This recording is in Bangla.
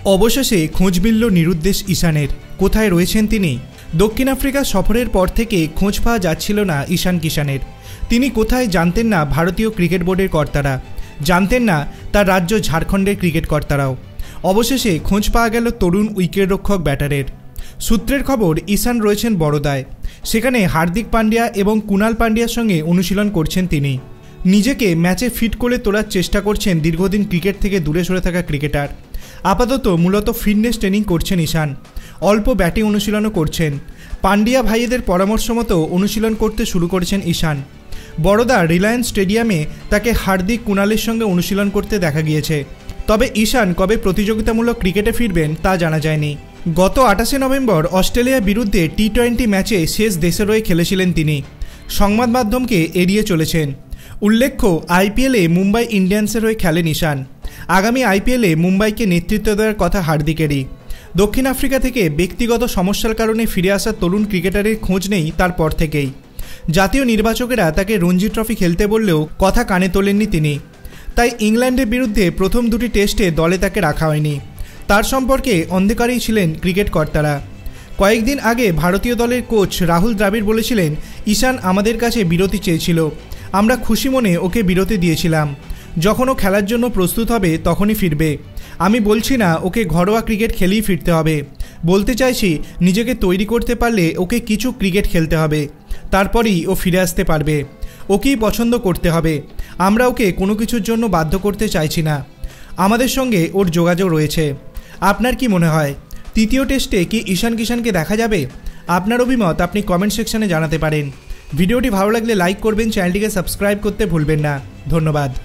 অবশেষে খোঁজ মিলল নিরুদ্দেশ ঈশানের। কোথায় রয়েছেন তিনি? দক্ষিণ আফ্রিকা সফরের পর থেকে খোঁজ পাওয়া যাচ্ছিল না ঈশান কিষানের। তিনি কোথায় জানতেন না ভারতীয় ক্রিকেট বোর্ডের কর্তারা, জানতেন না তার রাজ্য ঝাড়খণ্ডের ক্রিকেট কর্তারাও। অবশেষে খোঁজ পাওয়া গেল তরুণ উইকেটরক্ষক ব্যাটারের। সূত্রের খবর, ঈশান রয়েছেন বড়োদায়। সেখানে হার্দিক পান্ডিয়া এবং কুনাল পান্ডিয়ার সঙ্গে অনুশীলন করছেন তিনি। নিজেকে ম্যাচে ফিট করে তোলার চেষ্টা করছেন দীর্ঘদিন ক্রিকেট থেকে দূরে সরে থাকা ক্রিকেটার। আপাতত মূলত ফিটনেস ট্রেনিং করছেন ঈশান। অল্প ব্যাটিং অনুশীলনও করছেন। পান্ডিয়া ভাইয়েদের পরামর্শ মতো অনুশীলন করতে শুরু করেছেন ঈশান। বড়োদা রিলায়েন্স স্টেডিয়ামে তাকে হার্দিক কুনালের সঙ্গে অনুশীলন করতে দেখা গিয়েছে। তবে ঈশান কবে প্রতিযোগিতামূলক ক্রিকেটে ফিরবেন তা জানা যায়নি। গত 28শে নভেম্বর অস্ট্রেলিয়ার বিরুদ্ধে টি-20 ম্যাচে শেষ দেশের হয়ে খেলেছিলেন তিনি। সংবাদ মাধ্যমকে এড়িয়ে চলেছেন। উল্লেখ্য, আইপিএলে মুম্বাই ইন্ডিয়ান্সের হয়ে খেলেন ঈশান। আগামী আইপিএলে মুম্বাইকে নেতৃত্ব দেওয়ার কথা হার্দিকেরই। দক্ষিণ আফ্রিকা থেকে ব্যক্তিগত সমস্যার কারণে ফিরে আসা তরুণ ক্রিকেটারের খোঁজ নেই তারপর থেকেই। জাতীয় নির্বাচকেরা তাকে রঞ্জি ট্রফি খেলতে বললেও কথা কানে তোলেননি তিনি। তাই ইংল্যান্ডের বিরুদ্ধে প্রথম দুটি টেস্টে দলে তাকে রাখা হয়নি। তার সম্পর্কে অন্ধকারেই ছিলেন ক্রিকেট কর্তারা। কয়েকদিন আগে ভারতীয় দলের কোচ রাহুল দ্রাবিড় বলেছিলেন, ঈশান আমাদের কাছে বিরতি চেয়েছিল, আমরা খুশি মনে ওকে বিরতি দিয়েছিলাম। যখন ও খেলার জন্য প্রস্তুত হবে তখনই ফিরবে। আমি বলছি না ওকে ঘরোয়া ক্রিকেট খেলেই ফিরতে হবে, বলতে চাইছি নিজেকে তৈরি করতে পারলে ওকে কিছু ক্রিকেট খেলতে হবে, তারপরই ও ফিরে আসতে পারবে। ওকেই পছন্দ করতে হবে। আমরা ওকে কোনো কিছুর জন্য বাধ্য করতে চাইছি না। আমাদের সঙ্গে ওর যোগাযোগ রয়েছে। আপনার কি মনে হয়, তৃতীয় টেস্টে কি ঈশান কিষানকে দেখা যাবে? আপনার অভিমত আপনি কমেন্ট সেকশনে জানাতে পারেন। ভিডিওটি ভালো লাগলে লাইক করবেন, চ্যানেলটিকে সাবস্ক্রাইব করতে ভুলবেন না। ধন্যবাদ।